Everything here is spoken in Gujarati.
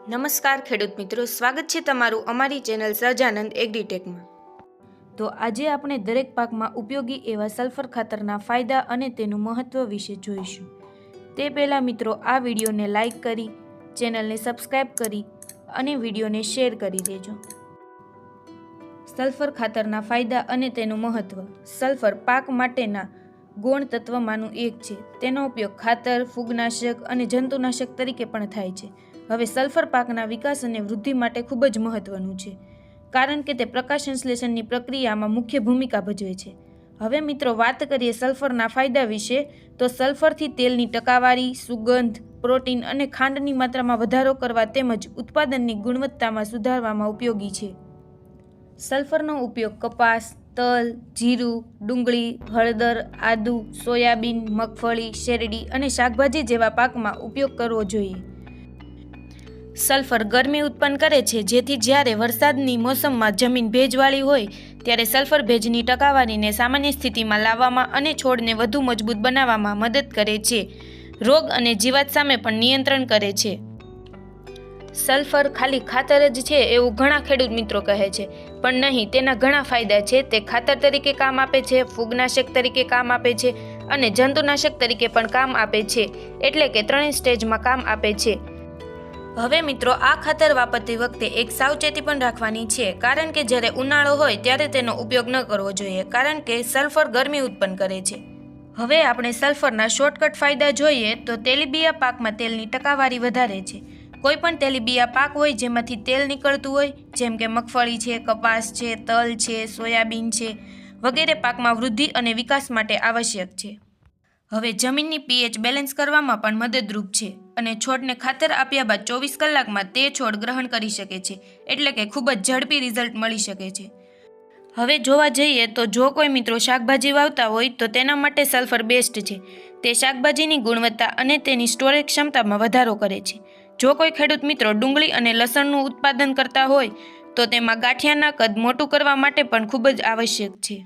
નમસ્કાર ખેડૂત મિત્રો, સ્વાગત છે તમારું અમારી ચેનલ સહજાનંદ એગ્રીટેકમાં। તો આજે આપણે દરેક પાકમાં ઉપયોગી એવા સલ્ફર ખાતરના ફાયદા અને તેનું મહત્વ વિશે જોઈશું। તે પહેલાં મિત્રો આ વિડીયોને લાઇક કરી, ચેનલને સબસ્ક્રાઈબ કરી અને વિડીયોને શેર કરી દેજો। સલ્ફર ખાતરના ફાયદા અને તેનું મહત્વ। સલ્ફર પાક માટેના ગૌણ તત્વમાંનું એક છે। તેનો ઉપયોગ ખાતર, ફૂગનાશક અને જંતુનાશક તરીકે પણ થાય છે। હવે સલ્ફર પાકના વિકાસ અને વૃદ્ધિ માટે ખૂબ જ મહત્વનું છે, કારણ કે તે પ્રકાશ સંશ્લેષણની પ્રક્રિયામાં મુખ્ય ભૂમિકા ભજવે છે। હવે મિત્રો વાત કરીએ સલ્ફરના ફાયદા વિશે, તો સલ્ફરથી તેલની ટકાવારી, સુગંધ, પ્રોટીન અને ખાંડની માત્રામાં વધારો કરવા તેમજ ઉત્પાદનની ગુણવત્તામાં સુધારવામાં ઉપયોગી છે। સલ્ફરનો ઉપયોગ કપાસ, તલ, જીરું, ડુંગળી, હળદર, આદુ, સોયાબીન, મગફળી, શેરડી અને શાકભાજી જેવા પાકમાં ઉપયોગ કરવો જોઈએ। સલ્ફર ગરમી ઉત્પન્ન કરે છે, જેથી જ્યારે વરસાદની મોસમમાં જમીન ભેજવાળી હોય ત્યારે સલ્ફર ભેજની ટકાવારીને સામાન્ય સ્થિતિમાં લાવવામાં અને છોડને વધુ મજબૂત બનાવવામાં મદદ કરે છે। રોગ અને જીવાત સામે પણ નિયંત્રણ કરે છે। સલ્ફર ખાલી ખાતર જ છે એવું ઘણા ખેડૂત મિત્રો કહે છે, પણ નહીં, તેના ઘણા ફાયદા છે। તે ખાતર તરીકે કામ આપે છે, ફૂગનાશક તરીકે કામ આપે છે અને જંતુનાશક તરીકે પણ કામ આપે છે, એટલે કે ત્રણેય સ્ટેજમાં કામ આપે છે। હવે મિત્રો આ ખાતર વાપરતી વખતે એક સાવચેતી પણ રાખવાની છે, કારણ કે જ્યારે ઉનાળો હોય ત્યારે તેનો ઉપયોગ ન કરવો જોઈએ, કારણ કે સલ્ફર ગરમી ઉત્પન્ન કરે છે। હવે આપણે સલ્ફરના શોર્ટકટ ફાયદા જોઈએ તો તેલીબિયા પાકમાં તેલની ટકાવારી વધારે છે। કોઈપણ તેલીબિયા પાક હોય જેમાંથી તેલ નીકળતું હોય, જેમ કે મગફળી છે, કપાસ છે, તલ છે, સોયાબીન છે વગેરે પાકમાં વૃદ્ધિ અને વિકાસ માટે આવશ્યક છે। હવે જમીનની પીએચ બેલેન્સ કરવામાં પણ મદદરૂપ છે અને છોડને ખાતર આપ્યા બાદ 24 કલાકમાં તે છોડ ગ્રહણ કરી શકે છે, એટલે કે ખૂબ જ ઝડપી રિઝલ્ટ મળી શકે છે। હવે જોવા જઈએ તો જો કોઈ મિત્રો શાકભાજી વાવતા હોય તો તેના માટે સલ્ફર બેસ્ટ છે। તે શાકભાજીની ગુણવત્તા અને તેની સ્ટોરેજ ક્ષમતામાં વધારો કરે છે। જો કોઈ ખેડૂત મિત્રો ડુંગળી અને લસણનું ઉત્પાદન કરતા હોય તો તેમાં ગાંઠિયાના કદ મોટું કરવા માટે પણ ખૂબ જ આવશ્યક છે।